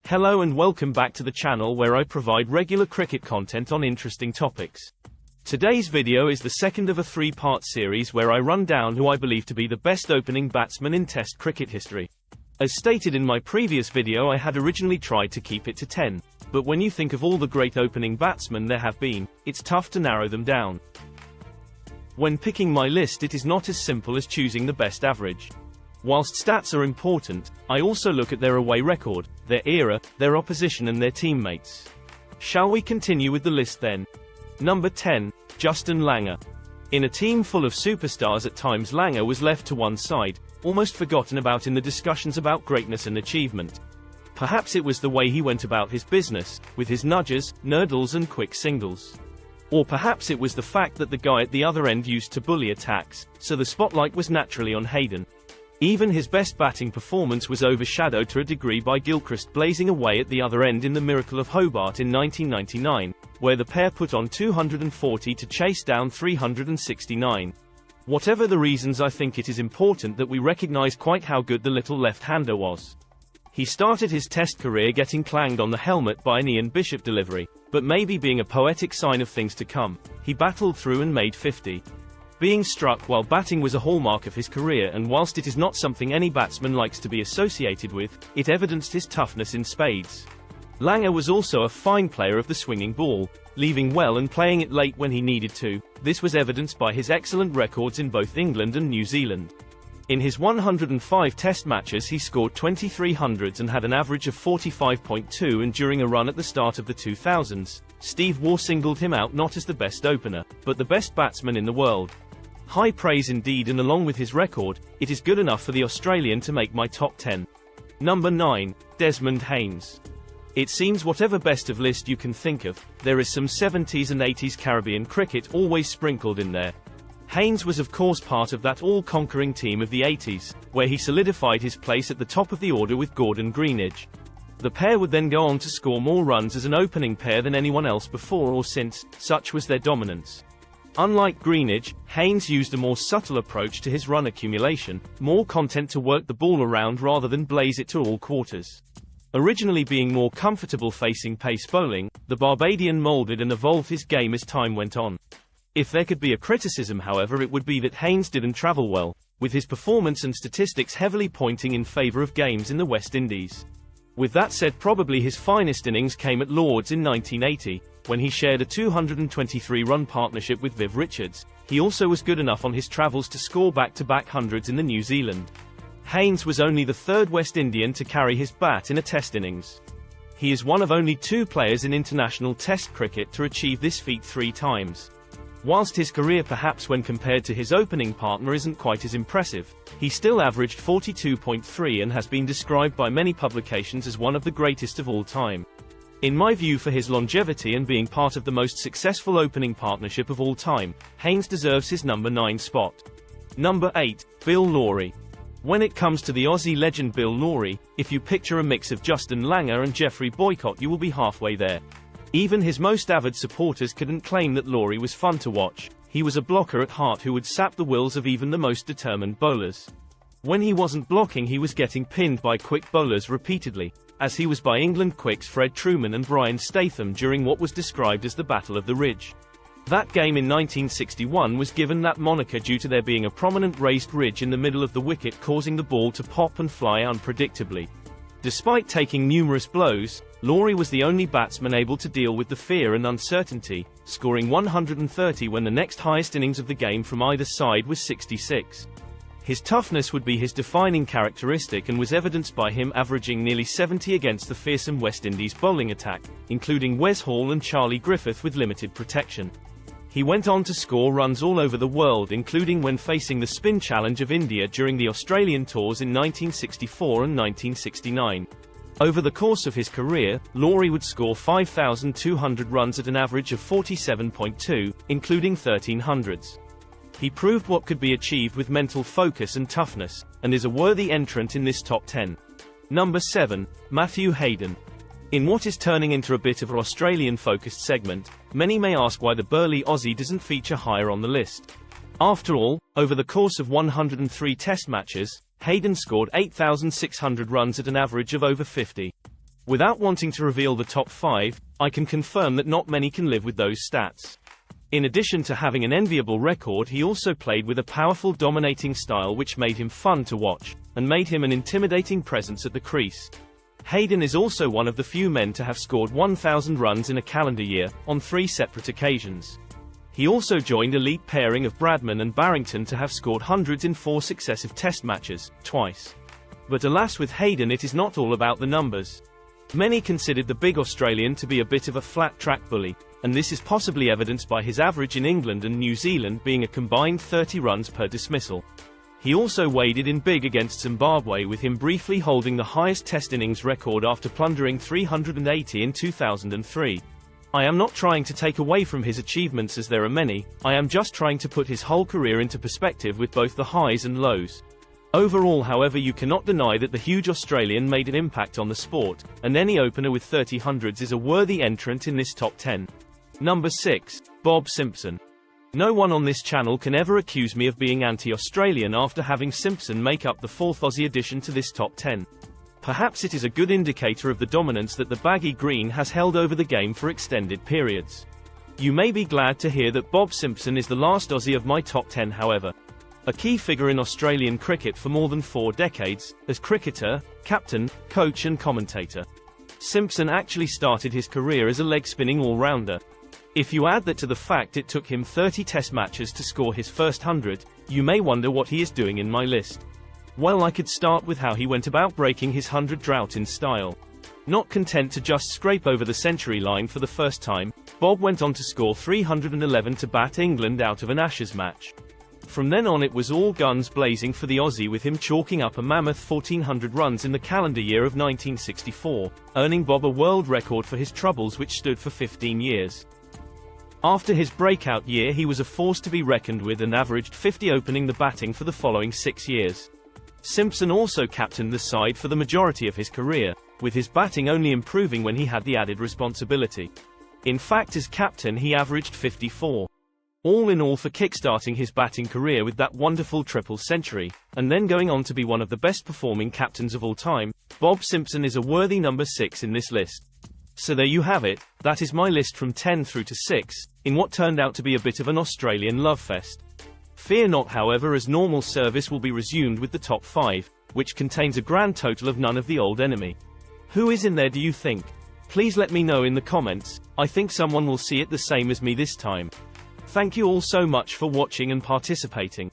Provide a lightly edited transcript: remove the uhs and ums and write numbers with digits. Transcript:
Hello and welcome back to the channel where I provide regular cricket content on interesting topics. Today's video is the second of a three-part series where I run down who I believe to be the best opening batsman in Test cricket history. As stated in my previous video, I had originally tried to keep it to 10, but when you think of all the great opening batsmen there have been, it's tough to narrow them down. When picking my list, it is not as simple as choosing the best average. Whilst stats are important, I also look at their away record, their era, their opposition and their teammates. Shall we continue with the list then? Number 10. Justin Langer. In a team full of superstars at times, Langer was left to one side, almost forgotten about in the discussions about greatness and achievement. Perhaps it was the way he went about his business, with his nudges, nurdles and quick singles. Or perhaps it was the fact that the guy at the other end used to bully attacks, so the spotlight was naturally on Hayden. Even his best batting performance was overshadowed to a degree by Gilchrist blazing away at the other end in the Miracle of Hobart in 1999, where the pair put on 240 to chase down 369. Whatever the reasons, I think it is important that we recognise quite how good the little left-hander was. He started his Test career getting clanged on the helmet by an Ian Bishop delivery, but maybe being a poetic sign of things to come, he battled through and made 50. Being struck while batting was a hallmark of his career, and whilst it is not something any batsman likes to be associated with, it evidenced his toughness in spades. Langer was also a fine player of the swinging ball, leaving well and playing it late when he needed to. This was evidenced by his excellent records in both England and New Zealand. In his 105 Test matches he scored 23 hundreds and had an average of 45.2, and during a run at the start of the 2000s, Steve Waugh singled him out not as the best opener, but the best batsman in the world. High praise indeed, and along with his record, it is good enough for the Australian to make my top 10. Number 9. Desmond Haynes. It seems whatever best of list you can think of, there is some 70s and 80s Caribbean cricket always sprinkled in there. Haynes was of course part of that all-conquering team of the 80s, where he solidified his place at the top of the order with Gordon Greenidge. The pair would then go on to score more runs as an opening pair than anyone else before or since, such was their dominance. Unlike Greenidge, Haynes used a more subtle approach to his run accumulation, more content to work the ball around rather than blaze it to all quarters. Originally being more comfortable facing pace bowling, the Barbadian moulded and evolved his game as time went on. If there could be a criticism, however, it would be that Haynes didn't travel well, with his performance and statistics heavily pointing in favour of games in the West Indies. With that said, probably his finest innings came at Lord's in 1980, when he shared a 223-run partnership with Viv Richards. He also was good enough on his travels to score back-to-back hundreds in the New Zealand. Haynes was only the third West Indian to carry his bat in a Test innings. He is one of only two players in international Test cricket to achieve this feat 3 times. Whilst his career, perhaps when compared to his opening partner, isn't quite as impressive, he still averaged 42.3 and has been described by many publications as one of the greatest of all time. In my view, for his longevity and being part of the most successful opening partnership of all time, Haynes deserves his number 9 spot. Number 8. Bill Laurie. When it comes to the Aussie legend Bill Laurie, if you picture a mix of Justin Langer and Geoffrey Boycott, you will be halfway there. Even his most avid supporters couldn't claim that Laurie was fun to watch. He was a blocker at heart who would sap the wills of even the most determined bowlers. When he wasn't blocking, he was getting pinned by quick bowlers repeatedly, as he was by England quicks Fred Truman and Brian Statham during what was described as the Battle of the Ridge. That game in 1961 was given that moniker due to there being a prominent raised ridge in the middle of the wicket, causing the ball to pop and fly unpredictably. Despite taking numerous blows, Laurie was the only batsman able to deal with the fear and uncertainty, scoring 130 when the next highest innings of the game from either side was 66. His toughness would be his defining characteristic and was evidenced by him averaging nearly 70 against the fearsome West Indies bowling attack, including Wes Hall and Charlie Griffith with limited protection. He went on to score runs all over the world, including when facing the spin challenge of India during the Australian tours in 1964 and 1969. Over the course of his career, Laurie would score 5,200 runs at an average of 47.2, including 1300s. He proved what could be achieved with mental focus and toughness, and is a worthy entrant in this top 10. Number 7. Matthew Hayden. In what is turning into a bit of an Australian-focused segment, many may ask why the burly Aussie doesn't feature higher on the list. After all, over the course of 103 Test matches, Hayden scored 8,600 runs at an average of over 50. Without wanting to reveal the top 5, I can confirm that not many can live with those stats. In addition to having an enviable record, he also played with a powerful dominating style which made him fun to watch, and made him an intimidating presence at the crease. Hayden is also one of the few men to have scored 1,000 runs in a calendar year, on 3 separate occasions. He also joined elite pairing of Bradman and Barrington to have scored hundreds in 4 successive test matches, twice. But alas, with Hayden it is not all about the numbers. Many considered the big Australian to be a bit of a flat-track bully, and this is possibly evidenced by his average in England and New Zealand being a combined 30 runs per dismissal. He also waded in big against Zimbabwe, with him briefly holding the highest test innings record after plundering 380 in 2003. I am not trying to take away from his achievements, as there are many. I am just trying to put his whole career into perspective with both the highs and lows. Overall, however, you cannot deny that the huge Australian made an impact on the sport, and any opener with 30 hundreds is a worthy entrant in this top 10. Number 6. Bob Simpson. No one on this channel can ever accuse me of being anti-Australian after having Simpson make up the 4th Aussie addition to this top 10. Perhaps it is a good indicator of the dominance that the baggy green has held over the game for extended periods. You may be glad to hear that Bob Simpson is the last Aussie of my top 10, however. A key figure in Australian cricket for more than 4 decades, as cricketer, captain, coach and commentator. Simpson actually started his career as a leg-spinning all-rounder. If you add that to the fact it took him 30 test matches to score his first 100, you may wonder what he is doing in my list. Well, I could start with how he went about breaking his 100 drought in style. Not content to just scrape over the century line for the first time, Bob went on to score 311 to bat England out of an Ashes match. From then on it was all guns blazing for the Aussie, with him chalking up a mammoth 1,400 runs in the calendar year of 1964, earning Bob a world record for his troubles which stood for 15 years. After his breakout year he was a force to be reckoned with and averaged 50 opening the batting for the following 6 years. Simpson also captained the side for the majority of his career, with his batting only improving when he had the added responsibility. In fact, as captain he averaged 54. All in all, for kickstarting his batting career with that wonderful triple century, and then going on to be one of the best performing captains of all time, Bob Simpson is a worthy number 6 in this list. So there you have it, that is my list from 10 through to 6, in what turned out to be a bit of an Australian love fest. Fear not, however, as normal service will be resumed with the top 5, which contains a grand total of none of the old enemy. Who is in there, do you think? Please let me know in the comments. I think someone will see it the same as me this time. Thank you all so much for watching and participating.